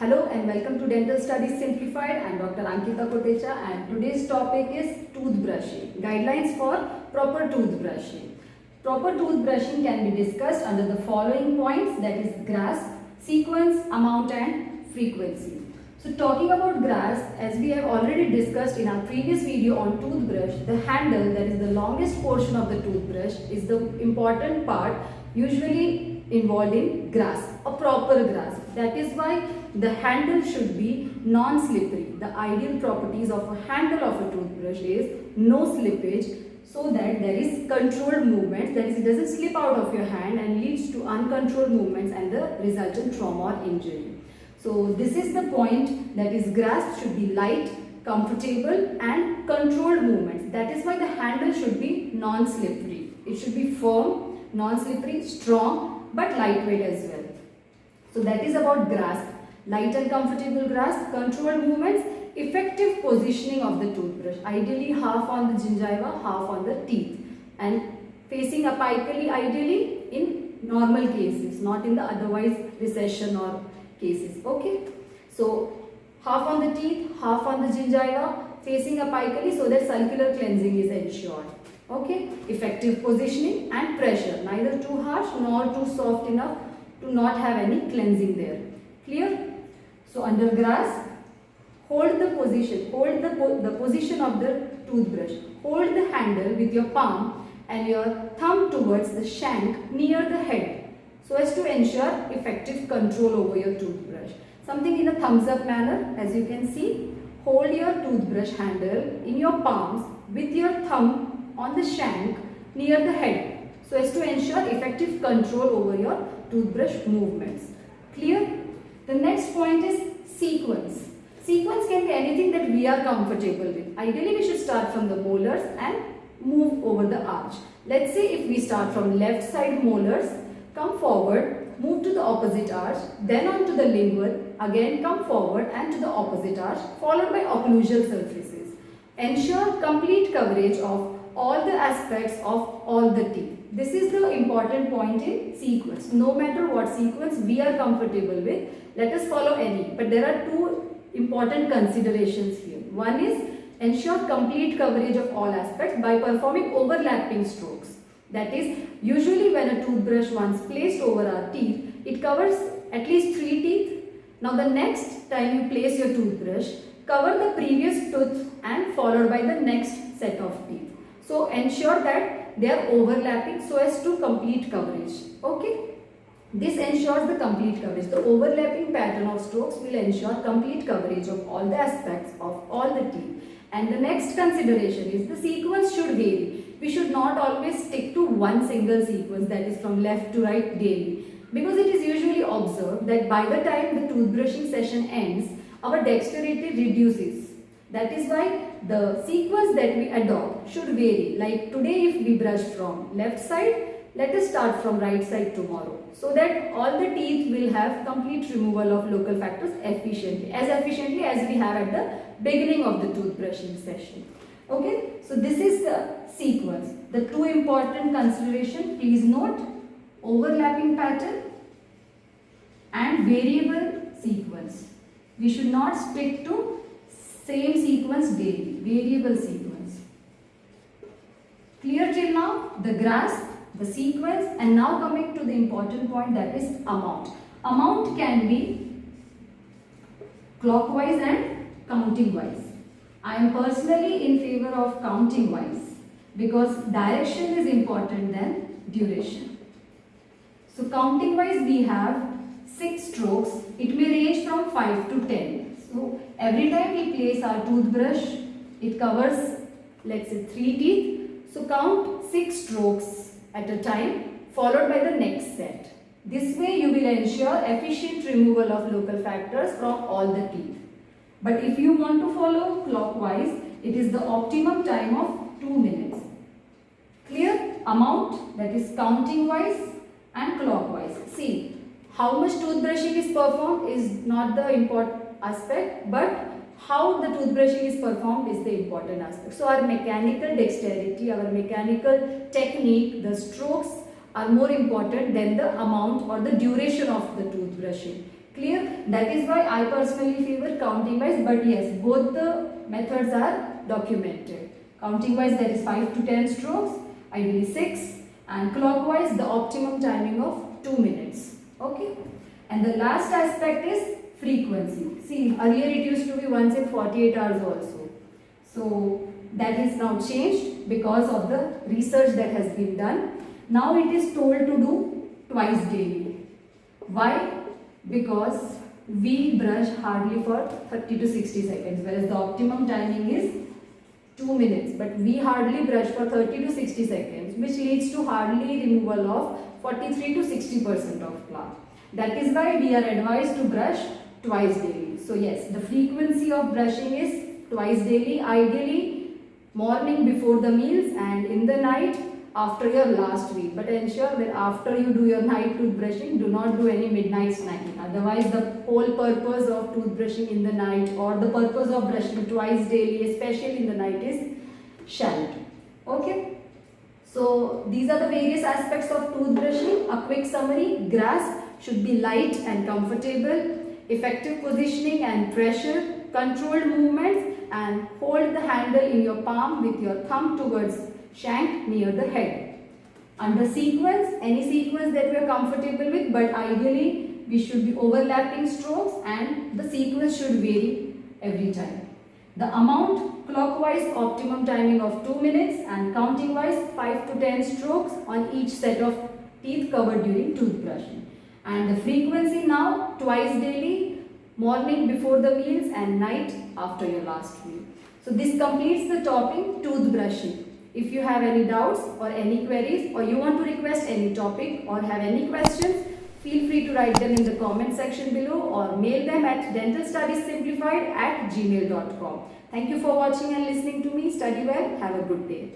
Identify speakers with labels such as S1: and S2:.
S1: Hello and welcome to Dental Studies Simplified. I am Dr. Ankita Kotecha and today's topic is toothbrushing. Guidelines for proper toothbrushing. Proper toothbrushing can be discussed under the following points, that is grasp, sequence, amount and frequency. So talking about grasp, as we have already discussed in our previous video on toothbrush, the handle, that is the longest portion of the toothbrush, is the important part usually involved in grasp, a proper grasp. That is why the handle should be non-slippery. The ideal properties of a handle of a toothbrush is no slippage, so that there is controlled movement, that is, it doesn't slip out of your hand and leads to uncontrolled movements and the resultant trauma or injury. So this is the point, that is grasp should be light, comfortable and controlled movements. That is why the handle should be non-slippery. It should be firm, non-slippery, strong but lightweight as well. So that is about grasp. Light and comfortable grasp, controlled movements, effective positioning of the toothbrush. Ideally half on the gingiva, half on the teeth, and facing apically ideally in normal cases, not in the otherwise recession or cases. Okay. So half on the teeth, half on the gingiva, facing apically so that circular cleansing is ensured. Okay. Effective positioning and pressure, neither too harsh nor too soft enough to not have any cleansing there. Clear? So under grasp, hold the position, the position of the toothbrush. Hold the handle with your palm and your thumb towards the shank near the head, so as to ensure effective control over your toothbrush. Something in a thumbs up manner, as you can see. Hold your toothbrush handle in your palms with your thumb on the shank near the head, so as to ensure effective control over your toothbrush movements. Clear? The next point is sequence. Sequence can be anything that we are comfortable with. Ideally, we should start from the molars and move over the arch. Let's say if we start from left side molars, come forward, move to the opposite arch, then on to the lingual, again come forward and to the opposite arch, followed by occlusal surfaces. Ensure complete coverage of all the aspects of all the teeth. This is the important point in sequence. No matter what sequence we are comfortable with, let us follow any. But there are two important considerations here. One is ensure complete coverage of all aspects by performing overlapping strokes. That is, usually when a toothbrush once placed over our teeth, it covers at least 3 teeth. Now the next time you place your toothbrush, cover the previous tooth and followed by the next set of teeth. So ensure that they are overlapping so as to complete coverage. Okay. This ensures the complete coverage. The overlapping pattern of strokes will ensure complete coverage of all the aspects of all the teeth. And the next consideration is the sequence should vary. We should not always stick to one single sequence, that is from left to right daily, because it is usually observed that by the time the toothbrushing session ends, our dexterity reduces. That is why the sequence that we adopt should vary. Like today, if we brush from left side, let us start from right side tomorrow, so that all the teeth will have complete removal of local factors efficiently as we have at the beginning of the toothbrushing session. Okay, so this is the sequence. The two important considerations, please note: overlapping pattern and variable sequence. We should not stick to same sequence daily, variable sequence. Clear till now? The grasp, the sequence, and now coming to the important point, that is amount. Amount can be clockwise and counting wise. I am personally in favor of counting wise because direction is important than duration. So counting wise we have 6 strokes. It may range from 5 to 10. So every time we place our toothbrush, it covers, let's say, 3 teeth. So count 6 strokes at a time, followed by the next set. This way you will ensure efficient removal of local factors from all the teeth. But if you want to follow clockwise, it is the optimum time of 2 minutes. Clear? Amount, that is counting wise and clockwise. See, how much toothbrushing is performed is not the important aspect, but how the toothbrushing is performed is the important aspect. So our mechanical dexterity, our mechanical technique, the strokes are more important than the amount or the duration of the toothbrushing. Clear? That is why I personally favor counting wise, but yes, both the methods are documented. Counting wise, there is 5 to 10 strokes, ideally 6, and clockwise the optimum timing of 2 minutes. Okay, and the last aspect is frequency. See, earlier it used to be once in 48 hours also, so that is now changed because of the research that has been done. Now it is told to do twice daily. Why? Because we brush hardly for 30 to 60 seconds, whereas the optimum timing is 2 minutes, but we hardly brush for 30 to 60 seconds, which leads to hardly removal of 43 to 60% of plaque. That is why we are advised to brush twice daily. So yes, the frequency of brushing is twice daily, ideally morning before the meals and in the night after your last meal. But ensure that after you do your night toothbrushing, do not do any midnight snacking. Otherwise, the whole purpose of toothbrushing in the night or the purpose of brushing twice daily, especially in the night, is shunned. Okay. So these are the various aspects of toothbrushing. A quick summary: grasp should be light and comfortable, effective positioning and pressure, controlled movements, and hold the handle in your palm with your thumb towards shank near the head. Under sequence, any sequence that we are comfortable with, but ideally we should be overlapping strokes and the sequence should vary every time. The amount: clockwise optimum timing of 2 minutes and counting wise 5 to 10 strokes on each set of teeth covered during toothbrushing. And the frequency now twice daily, morning before the meals and night after your last meal. So this completes the topic toothbrushing. If you have any doubts or any queries, or you want to request any topic or have any questions, feel free to write them in the comment section below or mail them at dentalstudiessimplified@gmail.com. Thank you for watching and listening to me. Study well. Have a good day.